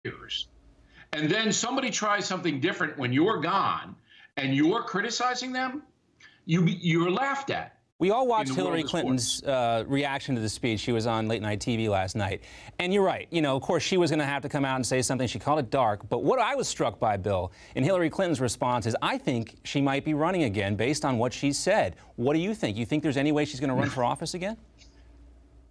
years. And then somebody tries something different when you're gone and you're criticizing them, you're laughed at. We all watched Hillary Clinton's reaction to the speech. She was on late night TV last night. And you're right. You know, of course, she was going to have to come out and say something. She called it dark. But what I was struck by, Bill, in Hillary Clinton's response is I think she might be running again based on what she said. What do you think? You think there's any way she's going to run for office again?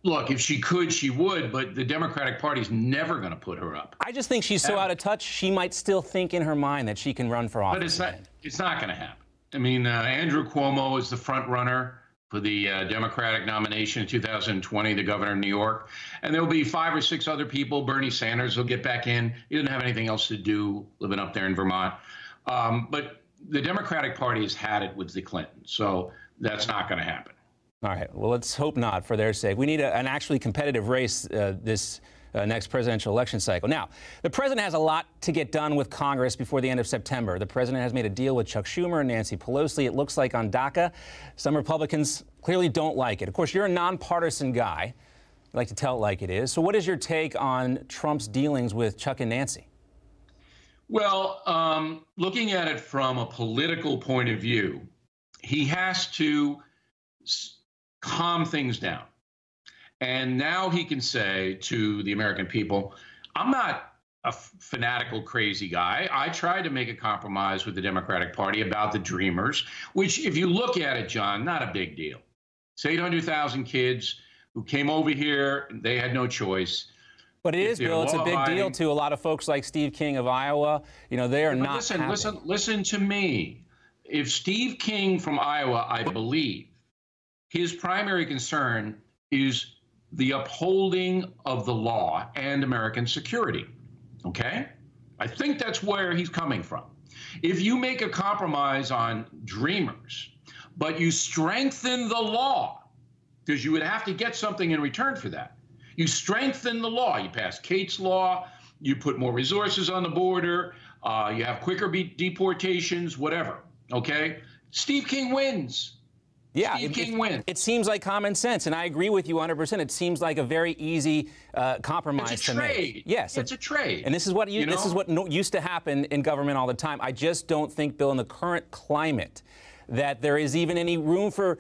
Look, if she could, she would, but the Democratic Party's never going to put her up. I just think she's so out of touch, she might still think in her mind that she can run for office. But it's not going to happen. I mean, Andrew Cuomo is the front runner for the Democratic nomination in 2020, the governor of New York. And there'll be 5 or 6 other people. Bernie Sanders will get back in. He doesn't have anything else to do living up there in Vermont. But the Democratic Party has had it with the Clintons, so that's not going to happen. All right. Well, let's hope not for their sake. We need an actually competitive race this next presidential election cycle. Now, the president has a lot to get done with Congress before the end of September. The president has made a deal with Chuck Schumer and Nancy Pelosi. It looks like on DACA, some Republicans clearly don't like it. Of course, you're a nonpartisan guy. You like to tell it like it is. So what is your take on Trump's dealings with Chuck and Nancy? Well, looking at it from a political point of view, he has to calm things down. And now he can say to the American people, I'm not a fanatical, crazy guy. I tried to make a compromise with the Democratic Party about the Dreamers, which, if you look at it, John, not a big deal. It's 800,000 kids who came over here. They had no choice. But it is, Bill, it's a big deal to a lot of folks like Steve King of Iowa. You know, they are not happy. Listen to me. If Steve King from Iowa, I believe, his primary concern is the upholding of the law and American security, okay? I think that's where he's coming from. If you make a compromise on Dreamers, but you strengthen the law, because you would have to get something in return for that. You strengthen the law. You pass Kate's law. You put more resources on the border. You have quicker deportations, whatever, okay? Steve King wins. Yeah, Steve King wins. It seems like common sense, and I agree with you 100%. It seems like a very easy compromise to make. It's a trade. Yes, it's a trade. And this is what used to happen in government all the time. I just don't think, Bill, in the current climate, that there is even any room for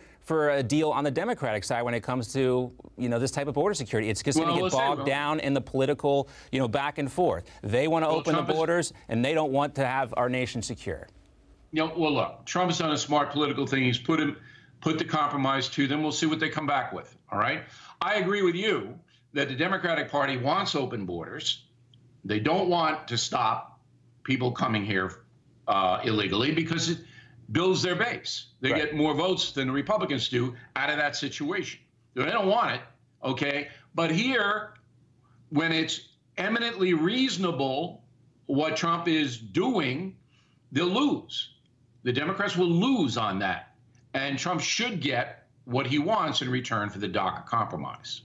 a deal on the Democratic side when it comes to this type of border security. It's just going to get bogged down in the political back and forth. They want to open the borders, and they don't want to have our nation secure. Well, look, Trump has done a smart political thing. He's put the compromise to them. We'll see what they come back with, all right? I agree with you that the Democratic Party wants open borders. They don't want to stop people coming here illegally because it builds their base. They get more votes than the Republicans do out of that situation. They don't want it, okay? But here, when it's eminently reasonable what Trump is doing, they'll lose. The Democrats will lose on that. And Trump should get what he wants in return for the DACA compromise.